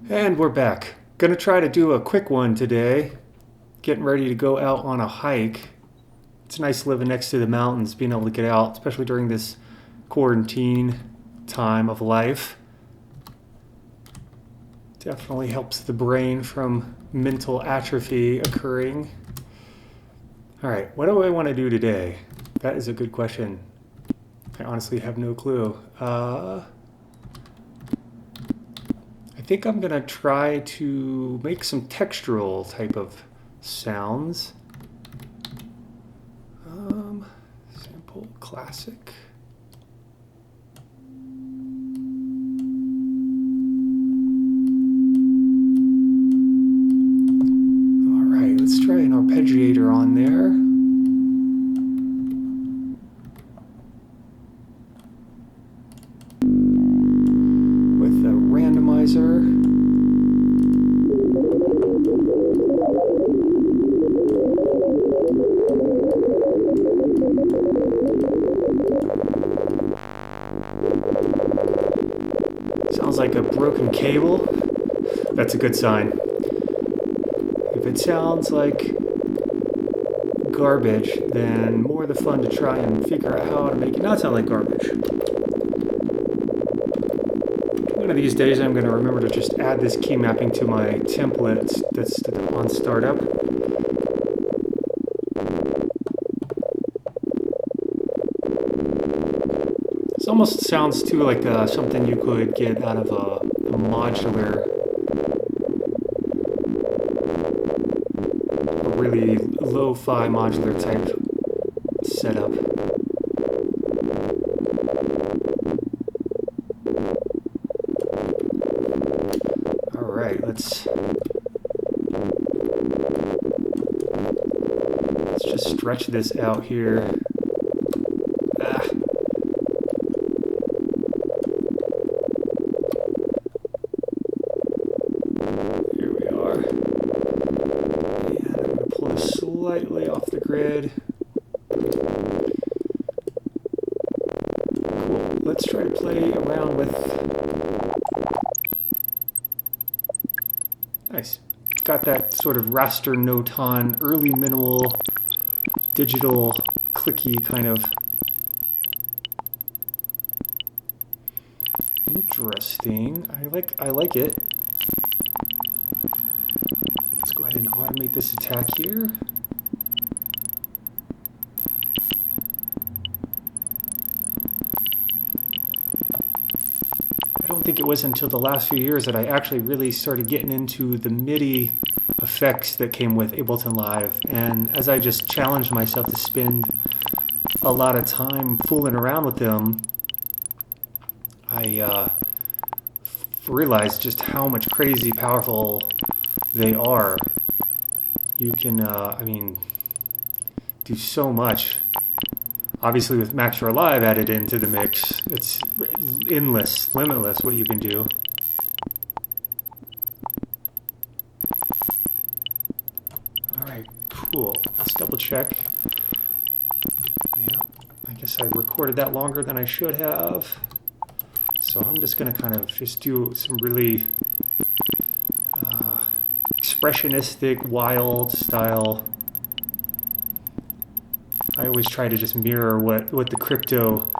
And we're back. Gonna try to do a quick one today. Getting ready to go out on a hike. It's nice living next to the mountains, being able to get out, especially during this quarantine time of life. Definitely helps the brain from mental atrophy occurring. Alright, what do I want to do today? That is a good question. I honestly have no clue. I think I'm gonna try to make some textural type of sounds. Sample classic. All right, let's try an arpeggiator on there. With a randomizer. Sounds like a broken cable. That's a good sign. If it sounds like garbage, then more the fun to try and figure out how to make it not sound like garbage. One of these days I'm going to remember to just add this key mapping to my templates that's on startup. This almost sounds too like something you could get out of a modular, a really lo-fi modular type setup. All right, let's just stretch this out here. Slightly off the grid. Cool. Let's try to play around with... Nice. Got that sort of raster noton, early minimal, digital, clicky kind of... Interesting. I like it. Let's go ahead and automate this attack here. I don't think it was until the last few years that I actually really started getting into the MIDI effects that came with Ableton Live. And as I just challenged myself to spend a lot of time fooling around with them, I realized just how much crazy powerful they are. You can, do so much. Obviously, with Maxtra Live added into the mix, it's endless, limitless what you can do. All right, cool. Let's double check. Yeah, I guess I recorded that longer than I should have. So I'm just going to kind of just do some really expressionistic, wild style. I always try to just mirror what the crypto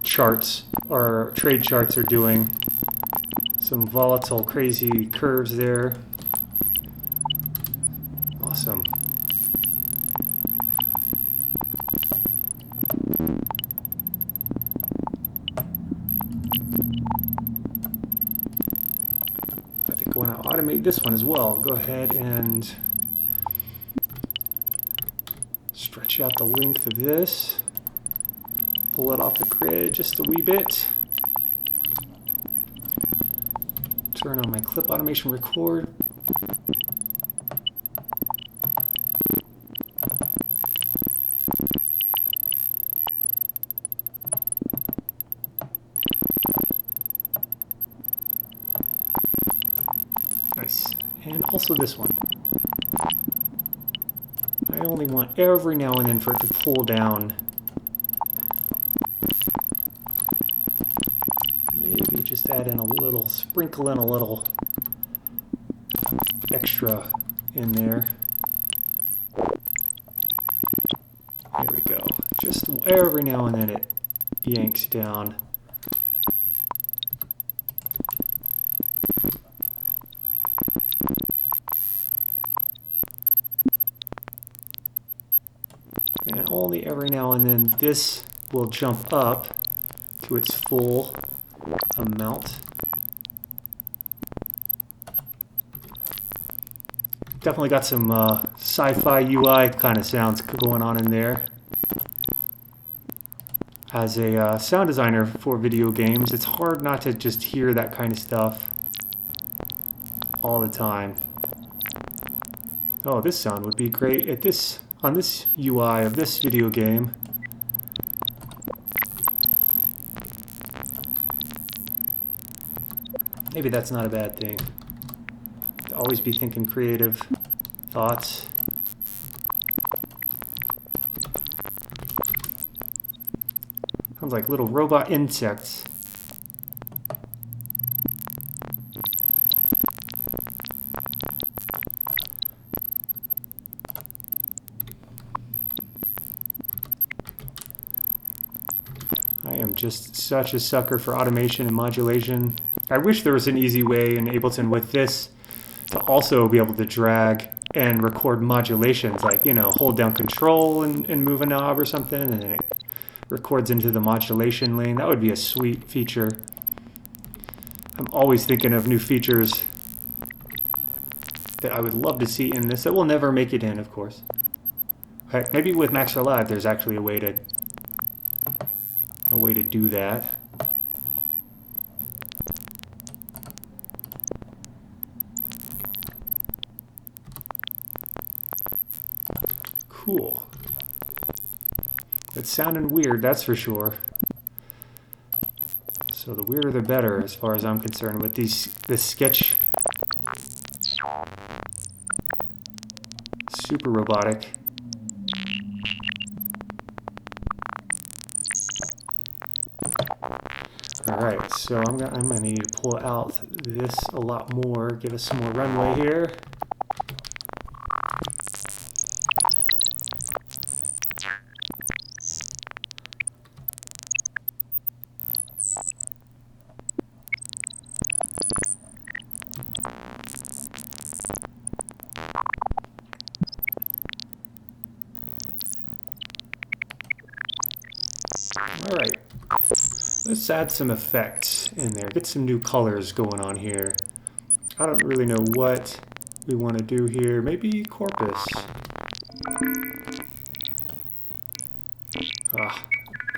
charts or trade charts are doing. Some volatile, crazy curves there. Awesome. I think I want to automate this one as well. Go ahead and stretch out the length of this, pull it off the grid just a wee bit, turn on my clip automation record, nice, and also this one. I only want every now and then for it to pull down. Maybe just add in a little, sprinkle in a little extra in there. There we go. Just every now and then it yanks down. And only every now and then this will jump up to its full amount. Definitely got some sci-fi UI kind of sounds going on in there. As a sound designer for video games, it's hard not to just hear that kind of stuff all the time. Oh, this sound would be great at this on this UI of this video game. Maybe that's not a bad thing. To always be thinking creative thoughts. Sounds like little robot insects. I am just such a sucker for automation and modulation. I wish there was an easy way in Ableton with this to also be able to drag and record modulations, like, you know, hold down control and move a knob or something, and then it records into the modulation lane. That would be a sweet feature. I'm always thinking of new features that I would love to see in this that will never make it in, of course. Okay, maybe with Max for Live there's actually a way to do that. Cool. It's sounding weird, that's for sure. So the weirder the better, as far as I'm concerned, with this sketch. Super robotic. Alright, so I'm gonna need to pull out this a lot more, give us some more runway here. Alright, let's add some effects in there, get some new colors going on here. I don't really know what we want to do here. Maybe corpus.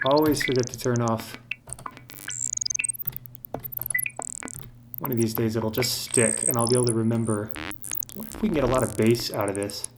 Always forget to turn off. One of these days it'll just stick and I'll be able to remember. What if we can get a lot of bass out of this?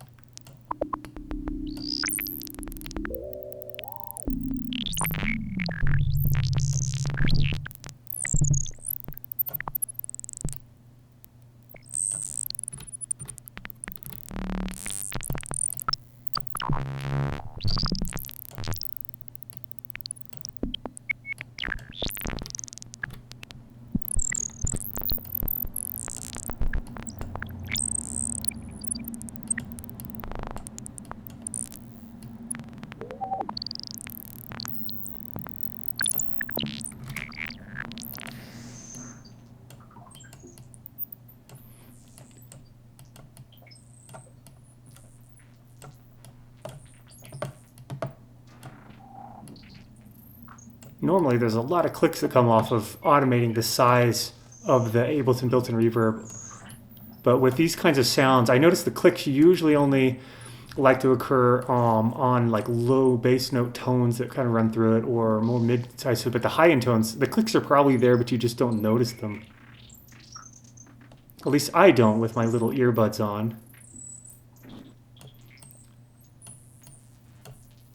Normally there's a lot of clicks that come off of automating the size of the Ableton built-in reverb. But with these kinds of sounds, I notice the clicks usually only like to occur on like low bass note tones that kind of run through it, or more mid-size, but the high-end tones, the clicks are probably there, but you just don't notice them. At least I don't with my little earbuds on.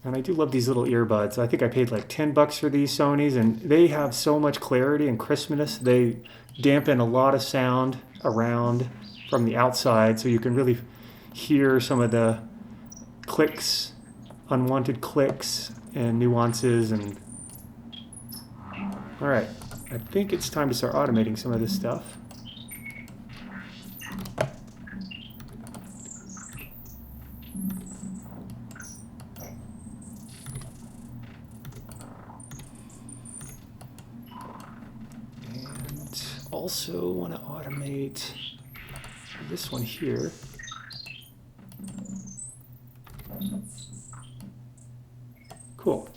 And I do love these little earbuds. I think I paid like $10 for these Sonys, and they have so much clarity and crispness. They dampen a lot of sound around from the outside, so you can really hear some of the clicks, unwanted clicks and nuances. And all right, I think it's time to start automating some of this stuff. also want to automate this one here. Cool.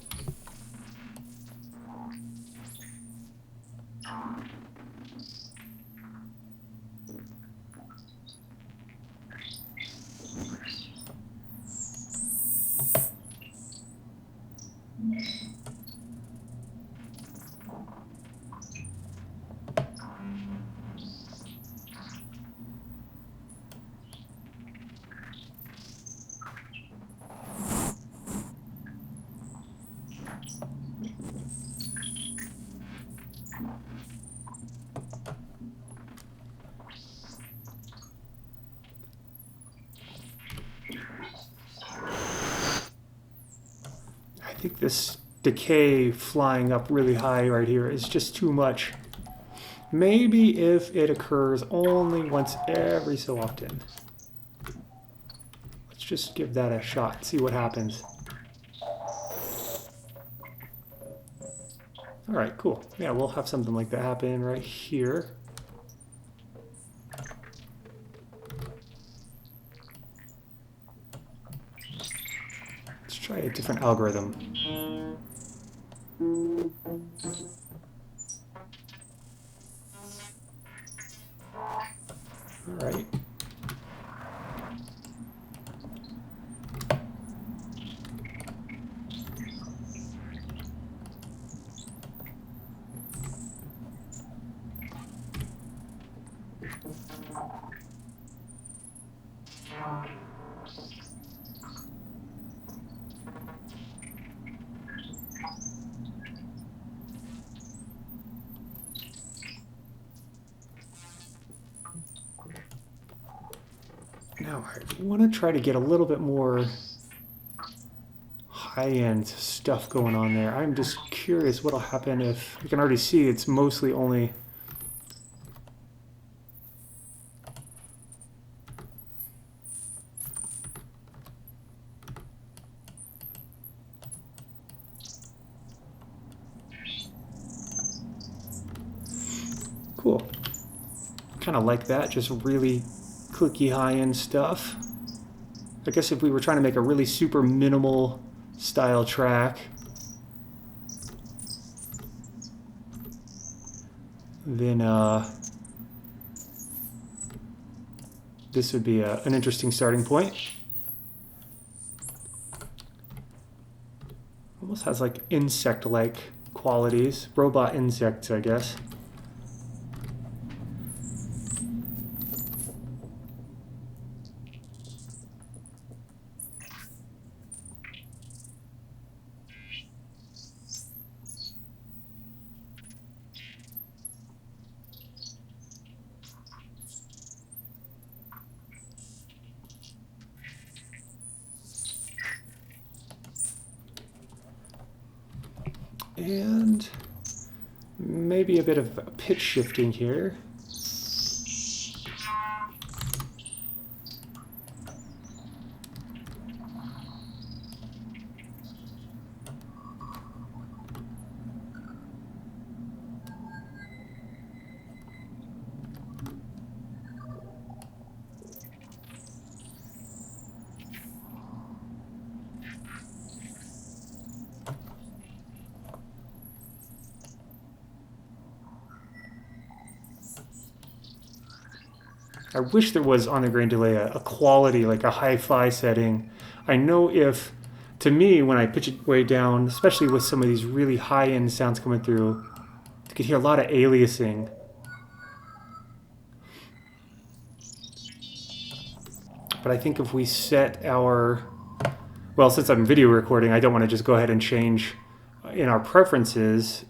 I think this decay flying up really high right here is just too much. Maybe if it occurs only once every so often. Let's just give that a shot, see what happens. All right, cool. Yeah, we'll have something like that happen right here. Let's try a different algorithm. All right. Now I want to try to get a little bit more high-end stuff going on there. I'm just curious what'll happen if you can already see it's mostly only cool. Kind of like that, just really clicky high-end stuff. I guess if we were trying to make a really super minimal style track, then this would be an interesting starting point. Almost has like insect-like qualities, robot insects, I guess. And maybe a bit of pitch shifting here. I wish there was on the grain delay a quality, like a hi-fi setting. I know if, to me, when I pitch it way down, especially with some of these really high-end sounds coming through, you could hear a lot of aliasing. But I think if we set our, well, since I'm video recording, I don't want to just go ahead and change in our preferences.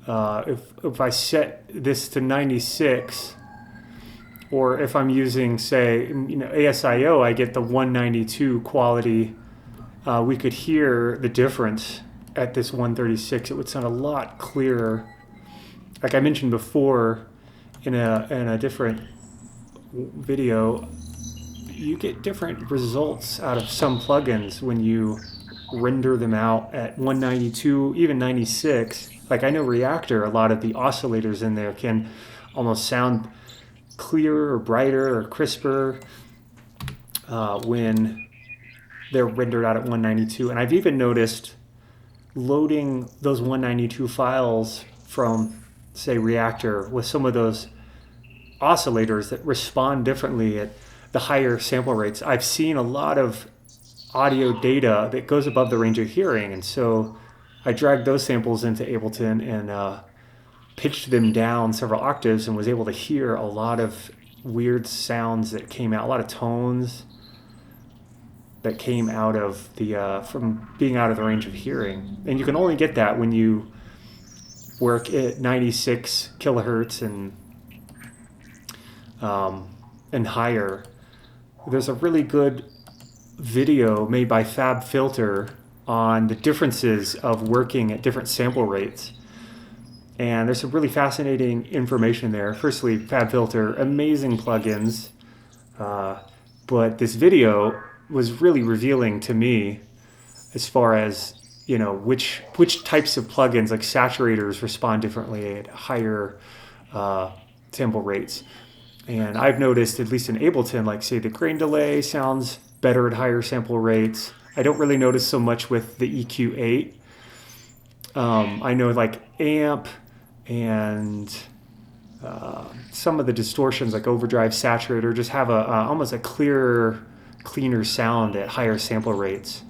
If I set this to 96, or if I'm using, say, ASIO, I get the 192 quality. We could hear the difference at this 136. It would sound a lot clearer. Like I mentioned before, in a different video, you get different results out of some plugins when you render them out at 192, even 96. Like I know Reactor, a lot of the oscillators in there can almost sound clearer or brighter or crisper when they're rendered out at 192. And I've even noticed loading those 192 files from, say, Reactor with some of those oscillators that respond differently at the higher sample rates. I've seen a lot of audio data that goes above the range of hearing, and so I dragged those samples into Ableton and pitched them down several octaves and was able to hear a lot of weird sounds that came out, a lot of tones that came out of the from being out of the range of hearing. And you can only get that when you work at 96 kilohertz and higher. There's a really good video made by Fab Filter on the differences of working at different sample rates. And there's some really fascinating information there. Firstly, Fab Filter, amazing plugins. But this video was really revealing to me as far as, you know, which types of plugins like saturators respond differently at higher sample rates. And I've noticed, at least in Ableton, like say the grain delay sounds better at higher sample rates. I don't really notice so much with the EQ8. I know like amp and some of the distortions like overdrive, saturator just have a almost a clearer, cleaner sound at higher sample rates.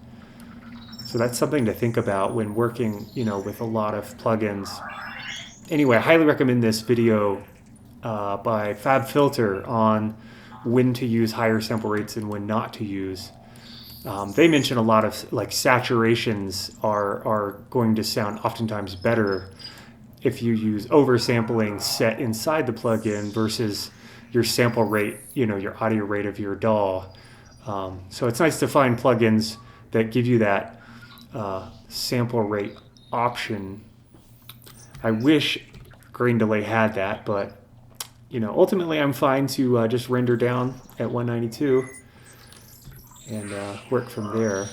So that's something to think about when working, you know, with a lot of plugins. Anyway, I highly recommend this video by Fab Filter on when to use higher sample rates and when not to use. They mention a lot of like saturations are going to sound oftentimes better if you use oversampling set inside the plugin versus your sample rate, you know, your audio rate of your DAW. So it's nice to find plugins that give you that sample rate option. I wish grain delay had that, but you know, ultimately I'm fine to just render down at 192 and work from there.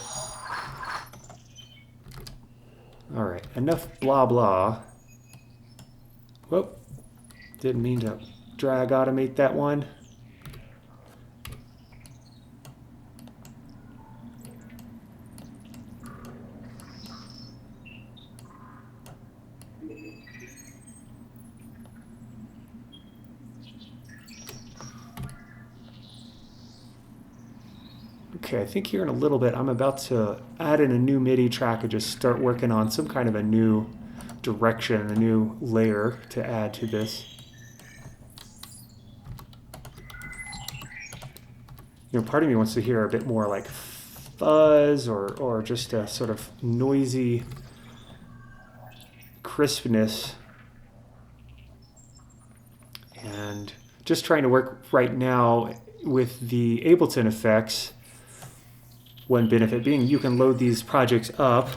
All right, enough blah blah. Whoop, didn't mean to drag automate that one. Okay, I think here in a little bit I'm about to add in a new MIDI track and just start working on some kind of a new direction, a new layer to add to this. You know, part of me wants to hear a bit more like fuzz or just a sort of noisy crispness. And just trying to work right now with the Ableton effects. One benefit being you can load these projects up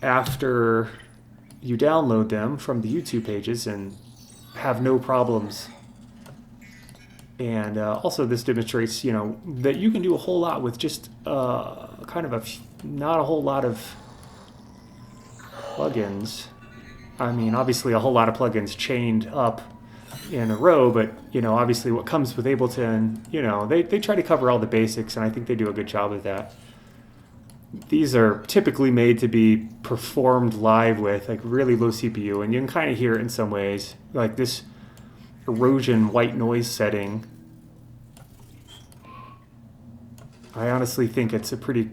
after you download them from the YouTube pages and have no problems. And also this demonstrates, you know, that you can do a whole lot with just kind of not a whole lot of plugins. I mean, obviously a whole lot of plugins chained up in a row, but you know, obviously what comes with Ableton, you know, they try to cover all the basics, and I think they do a good job of that. These are typically made to be performed live with like really low CPU, and you can kind of hear it in some ways, like this erosion white noise setting. I honestly think it's a pretty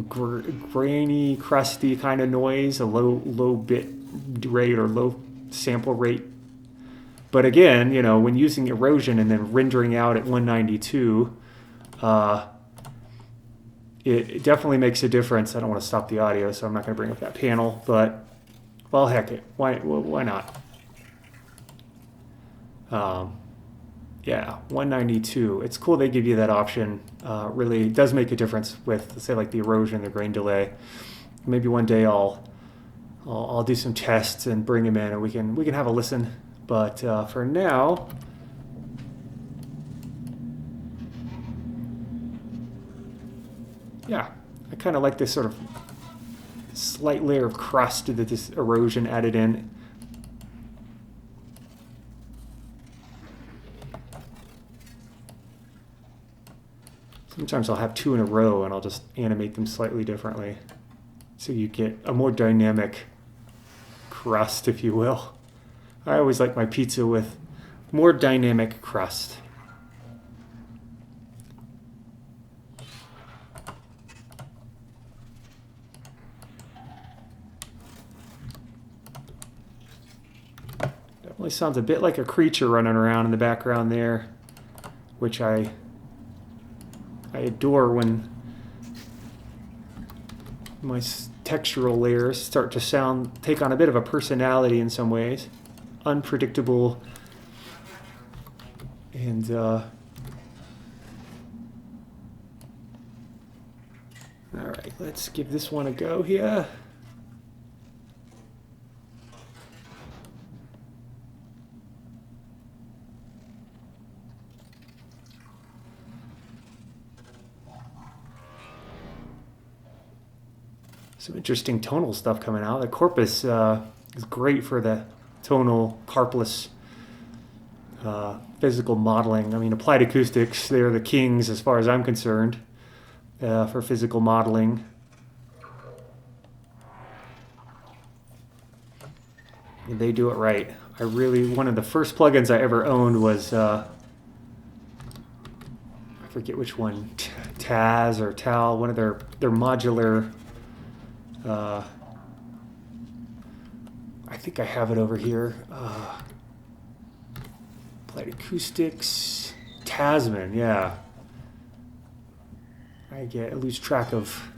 grainy, crusty kind of noise, a low bit rate or low sample rate. But again, you know, when using erosion and then rendering out at 192, it definitely makes a difference. I don't want to stop the audio, so I'm not going to bring up that panel. But, well, heck it. Why not? Yeah, 192. It's cool they give you that option. Really does make a difference with, say, like the erosion, the grain delay. Maybe one day I'll do some tests and bring them in, and we can have a listen. But for now, yeah, I kind of like this sort of slight layer of crust that this erosion added in. Sometimes I'll have two in a row and I'll just animate them slightly differently. So you get a more dynamic crust, if you will. I always like my pizza with more dynamic crust. Definitely sounds a bit like a creature running around in the background there, which I adore when my textural layers start to take on a bit of a personality in some ways. Unpredictable and all right, let's give this one a go here. Some interesting tonal stuff coming out. The corpus is great for the tonal carpless physical modeling. I mean, applied acoustics, they're the kings as far as I'm concerned for physical modeling. And they do it right. One of the first plugins I ever owned was, I forget which one, Taz or Tal, one of their modular, I think I have it over here. Applied acoustics, Tasman, yeah. I lose track of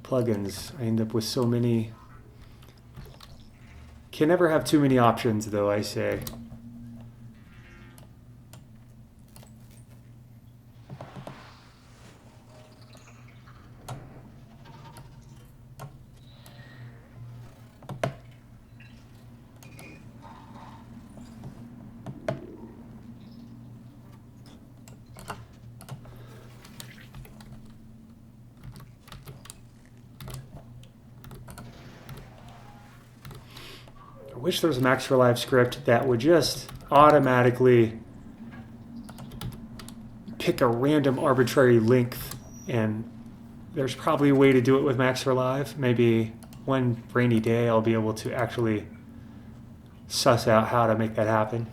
plugins. I end up with so many. Can never have too many options, though, I say. I wish there was a Max for Live script that would just automatically pick a random arbitrary length, and there's probably a way to do it with Max for Live. Maybe one rainy day I'll be able to actually suss out how to make that happen.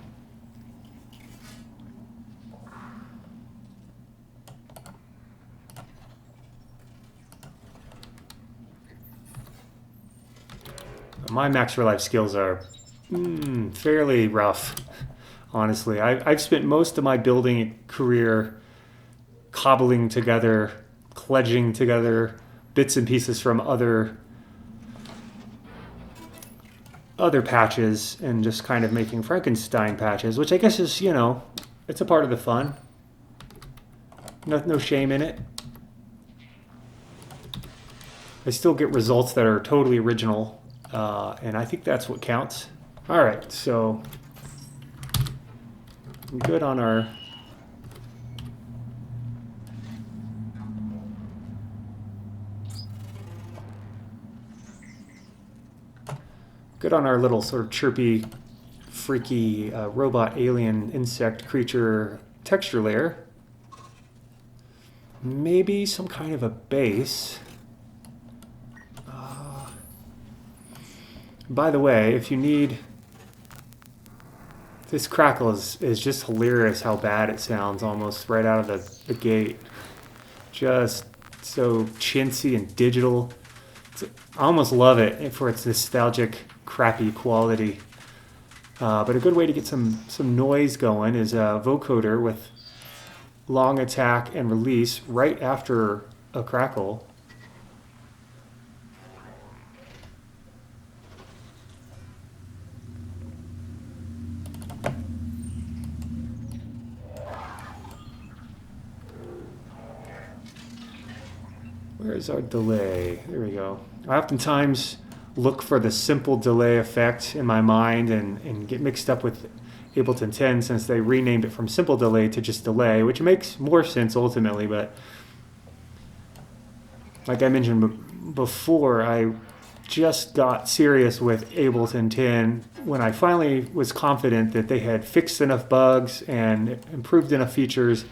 My Max for Life skills are fairly rough, honestly. I've spent most of my building career cobbling together, kludging together bits and pieces from other patches and just kind of making Frankenstein patches, which I guess is, it's a part of the fun. No shame in it. I still get results that are totally original. And I think that's what counts. All right, so I'm good on our little sort of chirpy, freaky robot, alien, insect, creature texture layer. Maybe some kind of a base. By the way, if you need... This crackle is just hilarious how bad it sounds almost right out of the gate. Just so chintzy and digital. I almost love it for its nostalgic, crappy quality. But a good way to get some noise going is a vocoder with long attack and release right after a crackle. Where's our delay? There we go. I oftentimes look for the simple delay effect in my mind and get mixed up with Ableton 10 since they renamed it from simple delay to just delay, which makes more sense ultimately, but like I mentioned before, I just got serious with Ableton 10 when I finally was confident that they had fixed enough bugs and improved enough features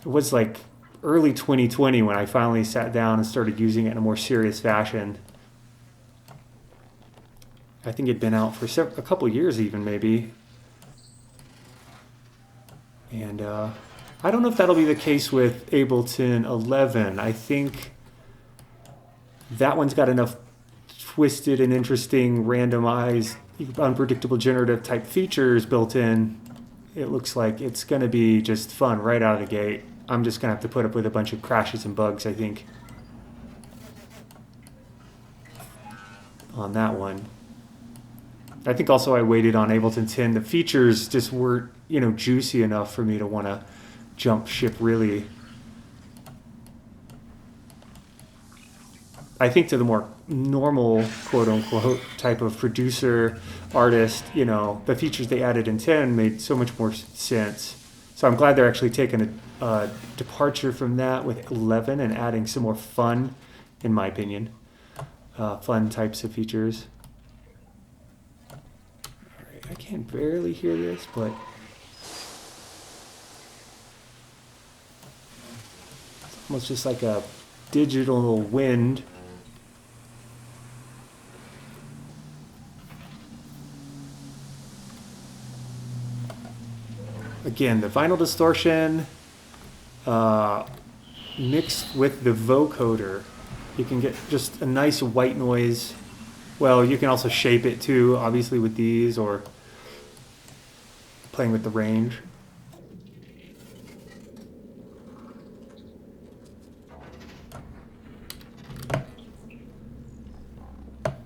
it was like early 2020 when I finally sat down and started using it in a more serious fashion. I think it'd been out for a couple years even, maybe. And I don't know if that'll be the case with Ableton 11. I think that one's got enough twisted and interesting, randomized, unpredictable generative type features built in. It looks like it's going to be just fun right out of the gate. I'm just going to have to put up with a bunch of crashes and bugs, I think, on that one. I think also I waited on Ableton 10. The features just weren't, juicy enough for me to want to jump ship really. I think to the more normal, quote unquote, type of producer, artist, the features they added in 10 made so much more sense. So I'm glad they're actually taking a departure from that with 11 and adding some more fun, in my opinion, fun types of features. All right, I can barely hear this, but it's almost just like a digital wind. Again, the vinyl distortion mixed with the vocoder, you can get just a nice white noise. Well, you can also shape it too, obviously with these, or playing with the range.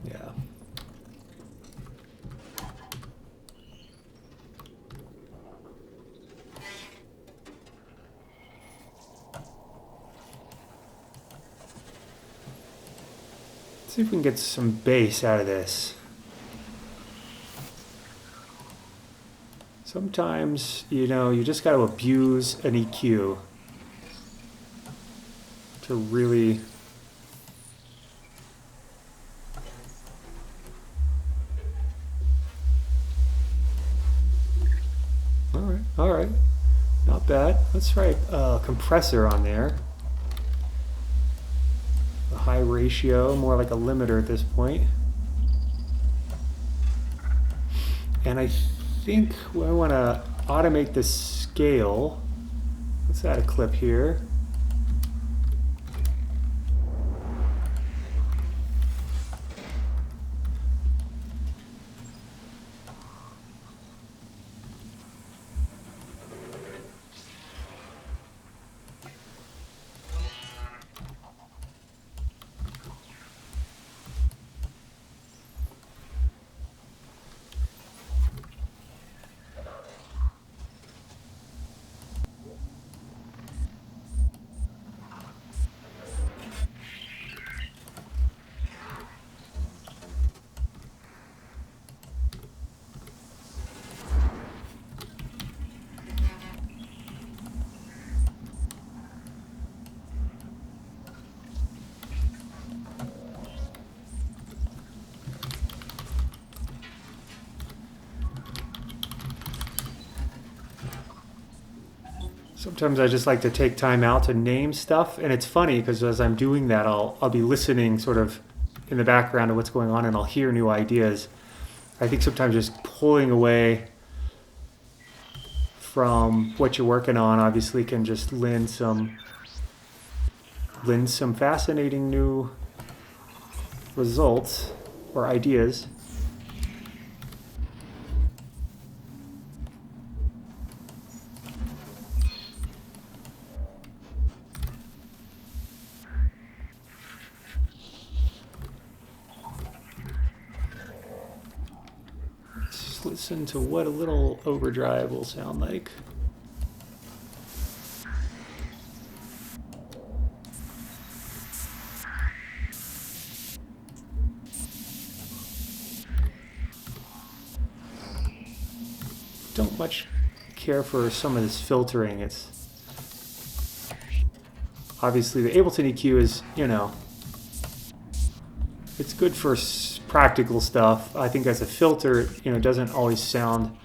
Yeah. See if we can get some bass out of this. Sometimes, you just got to abuse an EQ to really all right, not bad. Let's try a compressor on there. A high ratio, more like a limiter at this point. And I think I want to automate the scale. Let's add a clip here. Sometimes I just like to take time out to name stuff, and it's funny because as I'm doing that, I'll be listening sort of in the background of what's going on, and I'll hear new ideas. I think sometimes just pulling away from what you're working on obviously can just lend some fascinating new results or ideas. Listen to what a little overdrive will sound like. Don't much care for some of this filtering. It's obviously the Ableton EQ is, it's good for practical stuff. I think as a filter, it doesn't always sound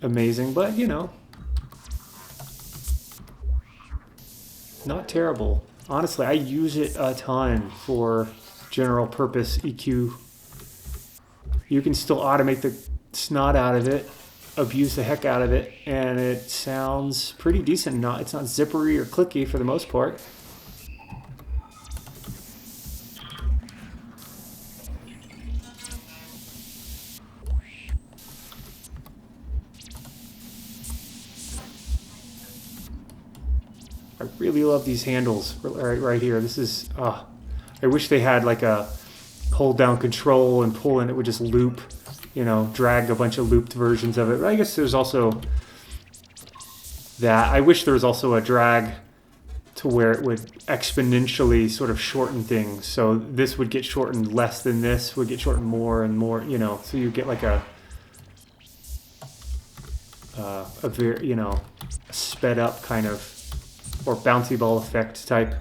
amazing, but you know, not terrible. Honestly, I use it a ton for general purpose EQ. You can still automate the snot out of it, abuse the heck out of it, and it sounds pretty decent. It's not zippery or clicky for the most part. I really love these handles right here. This is, I wish they had like a hold down control and pull and it would just loop, you know, drag a bunch of looped versions of it. But I guess there's also that. I wish there was also a drag to where it would exponentially sort of shorten things. So this would get shortened less than this, would get shortened more and more, you know, so you get like a very, you know, a sped up kind of, or bouncy ball effect type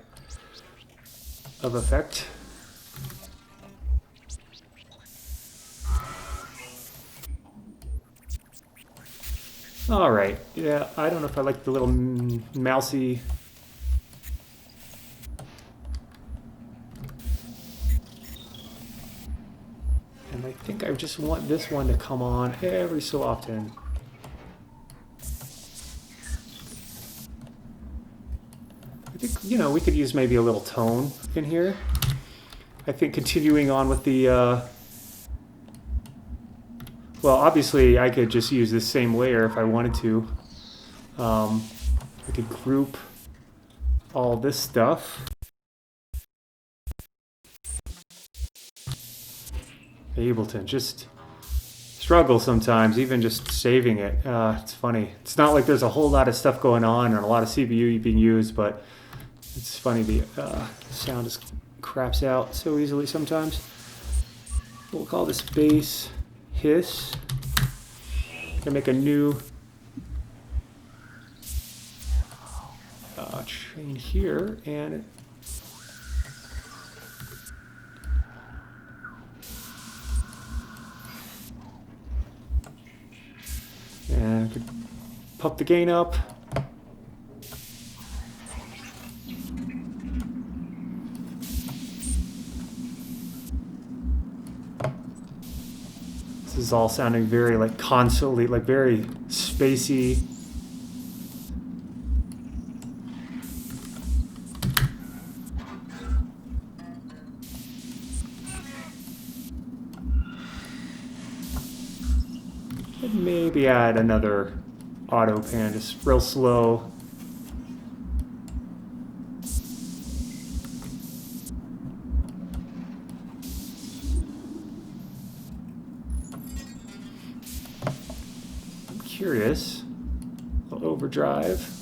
of effect. All right, yeah, I don't know if I like the little mousy. And I think I just want this one to come on every so often. I think, you know, we could use maybe a little tone in here. I think continuing on with the, well, obviously I could just use this same layer if I wanted to. I could group all this stuff. Ableton, just struggle sometimes, even just saving it. It's funny. It's not like there's a whole lot of stuff going on and a lot of CPU being used, but it's funny, the sound just craps out so easily sometimes. We'll call this bass hiss. Gonna make a new chain here, and I could pump the gain up. This is all sounding very like console-y, like very spacey. And maybe add another auto pan, just real slow. Curious. A little overdrive.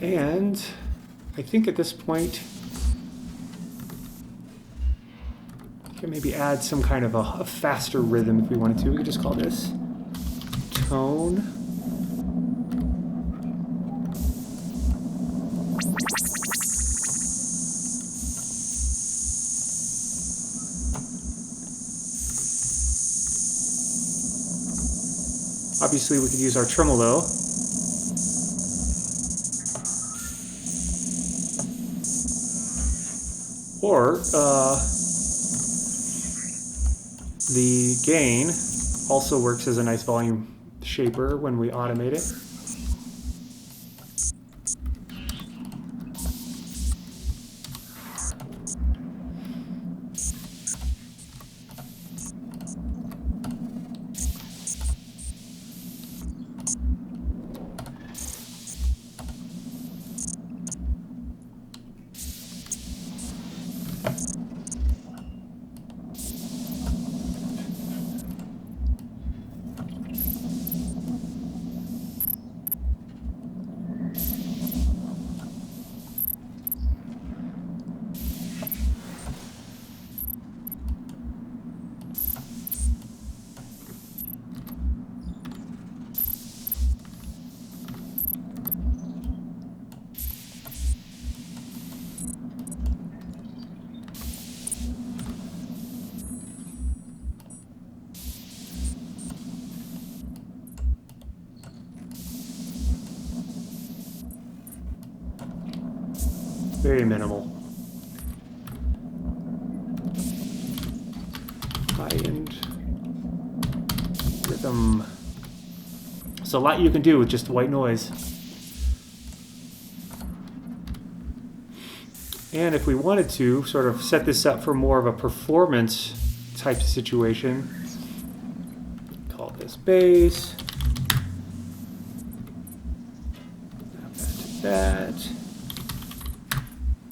And I think at this point, we can maybe add some kind of a faster rhythm if we wanted to. We could just call this tone. Obviously, we could use our tremolo. Or the gain also works as a nice volume shaper when we automate it. Very minimal. High-end rhythm. There's a lot you can do with just white noise. And if we wanted to sort of set this up for more of a performance type of situation, call this bass. That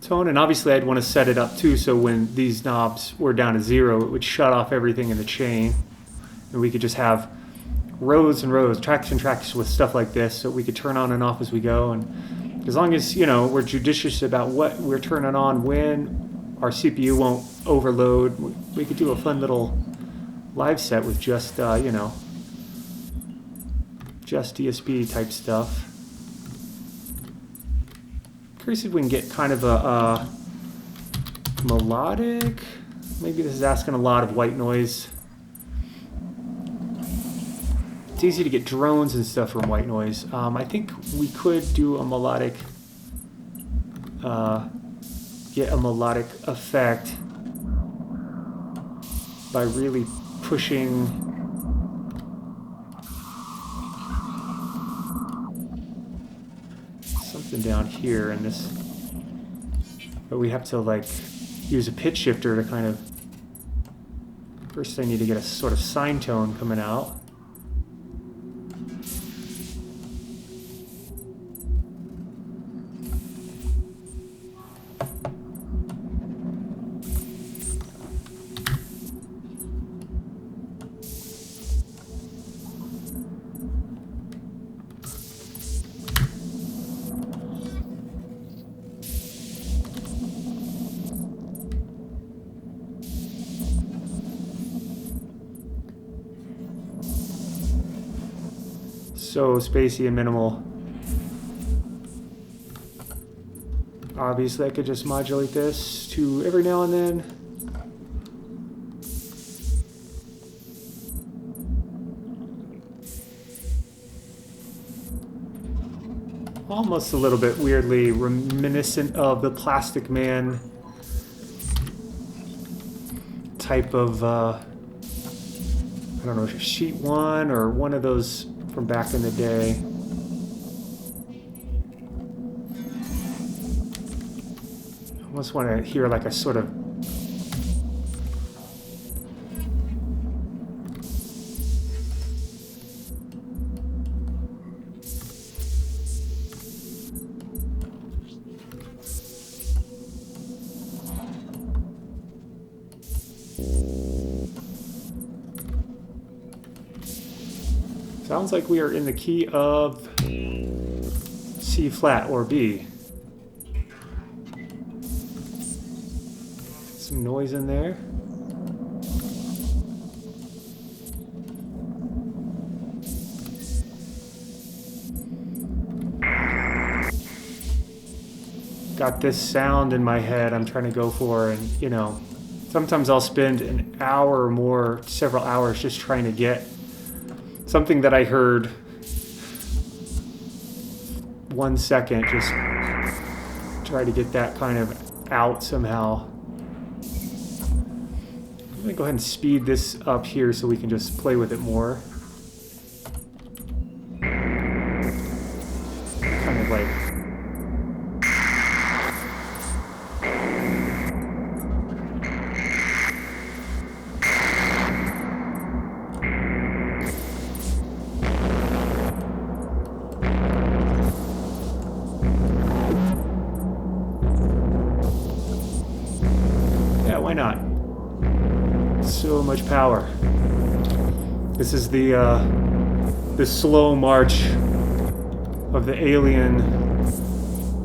tone, and obviously I'd want to set it up too so when these knobs were down to 0 it would shut off everything in the chain and we could just have rows and rows, tracks and tracks with stuff like this, so we could turn on and off as we go. And as long as, you know, we're judicious about what we're turning on when, our CPU won't overload, we could do a fun little live set with just you know, just DSP type stuff. Curious if we can get kind of a melodic. Maybe this is asking a lot of white noise. It's easy to get drones and stuff from white noise. I think we could do a melodic, get a melodic effect by really pushing something down here in this, but we have to like use a pitch shifter to kind of, first I need to get a sort of sine tone coming out. So spacey and minimal. Obviously I could just modulate this to every now and then. Almost a little bit weirdly reminiscent of the Plastic Man type of, I don't know, Sheet 1 or one of those from back in the day. I almost want to hear like a sort of sounds like we are in the key of C flat or B. Some noise in there. Got this sound in my head I'm trying to go for, and you know, sometimes I'll spend an hour or more, several hours just trying to get something that I heard 1 second, just try to get that kind of out somehow. I'm gonna go ahead and speed this up here so we can just play with it more. Kind of like why not? So much power. This is the slow march of the alien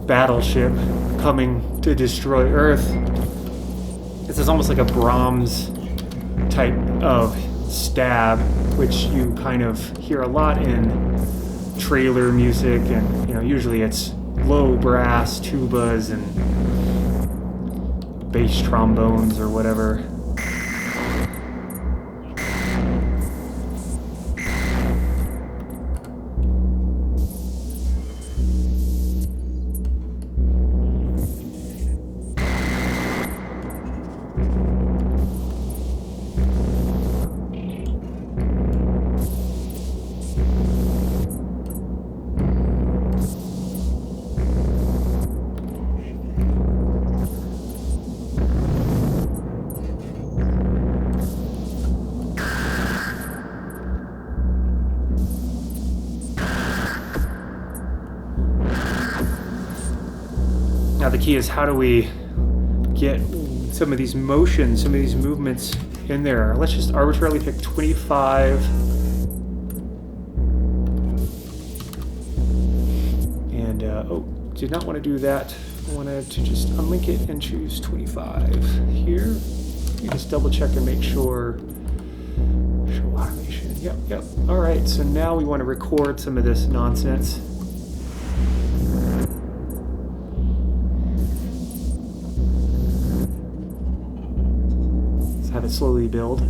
battleship coming to destroy Earth. This is almost like a Brahms type of stab, which you kind of hear a lot in trailer music, and you know, usually it's low brass tubas and bass trombones or whatever. Now the key is, how do we get some of these motions, some of these movements in there? Let's just arbitrarily pick 25. And, oh, did not want to do that. I wanted to just unlink it and choose 25 here. You just double check and make sure. Show automation. Yep. All right, so now we want to record some of this nonsense. Let's have it slowly build.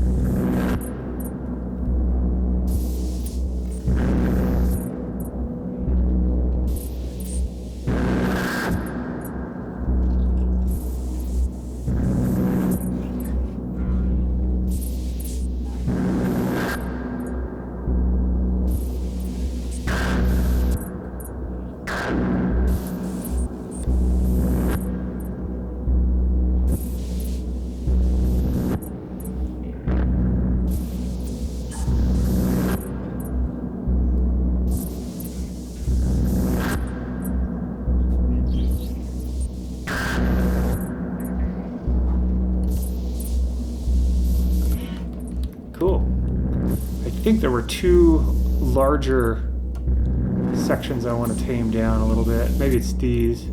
Cool. I think there were two larger sections I want to tame down a little bit. Maybe it's these.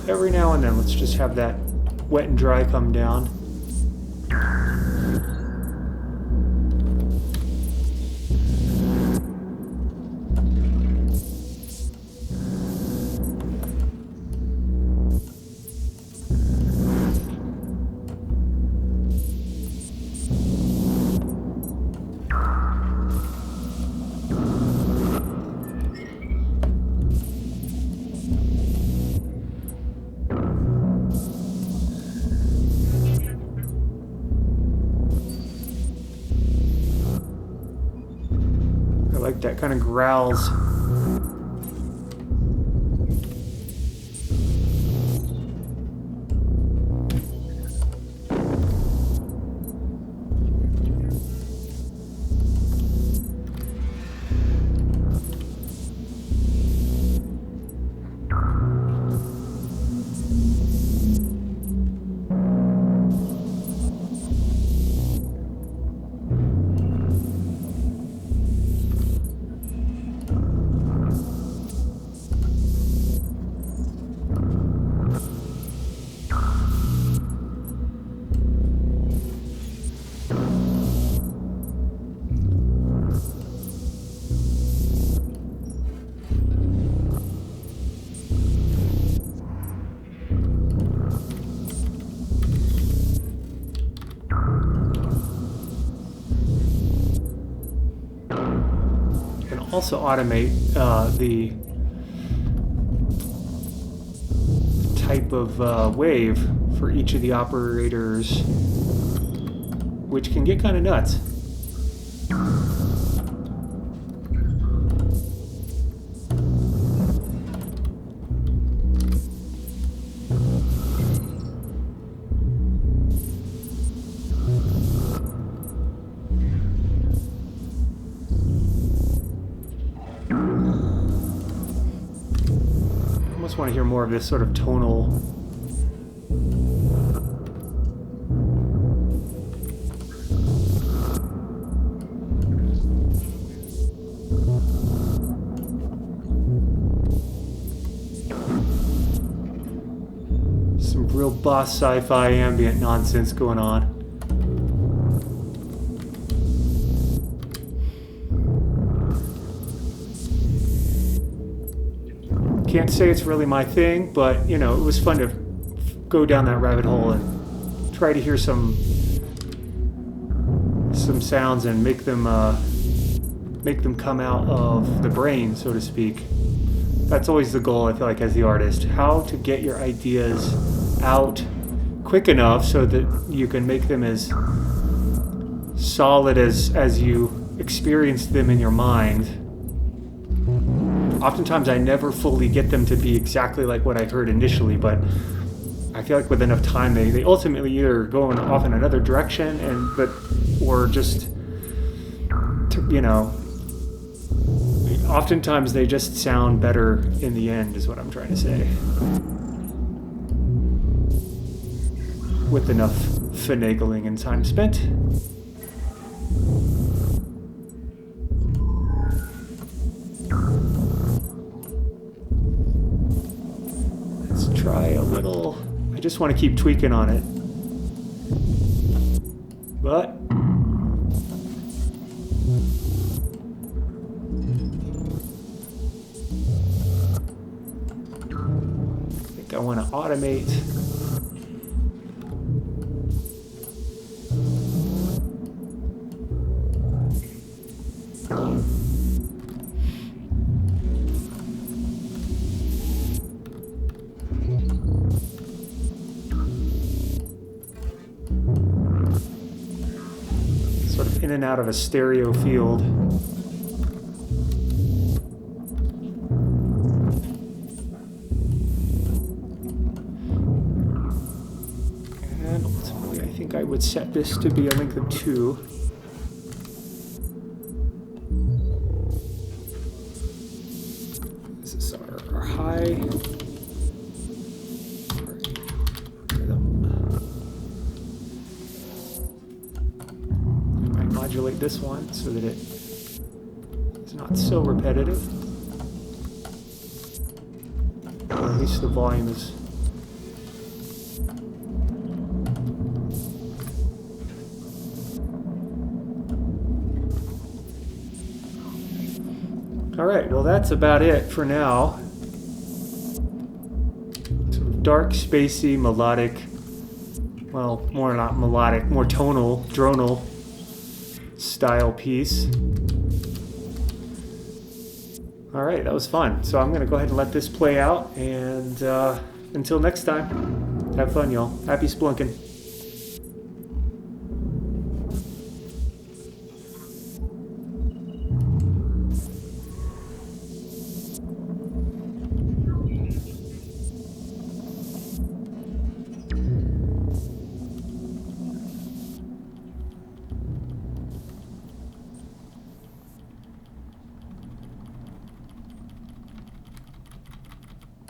Every now and then, let's just have that wet and dry come down. Like that kind of growls. Also automate the type of wave for each of the operators, which can get kind of nuts. I almost want to hear more of this sort of tonal. Some real boss sci-fi ambient nonsense going on. Can't say it's really my thing, but you know, it was fun to go down that rabbit hole and try to hear some sounds and make them make them come out of the brain, so to speak. That's always the goal, I feel like, as the artist. How to get your ideas out quick enough so that you can make them as solid as you experience them in your mind. Oftentimes I never fully get them to be exactly like what I heard initially, but I feel like with enough time they ultimately either go off in another direction or just, you know, oftentimes they just sound better in the end, is what I'm trying to say. With enough finagling and time spent. Let's try a little. I just want to keep tweaking on it. But I want to automate. Sort of in and out of a stereo field. I would set this to be a length of 2. This is our high. I might modulate this one so that it is not so repetitive. Or at least the volume is. Alright, well that's about it for now. Sort of dark, spacey, melodic, well, more not melodic, more tonal, dronal style piece. Alright, that was fun. So I'm going to go ahead and let this play out, and until next time, have fun, y'all. Happy splunking.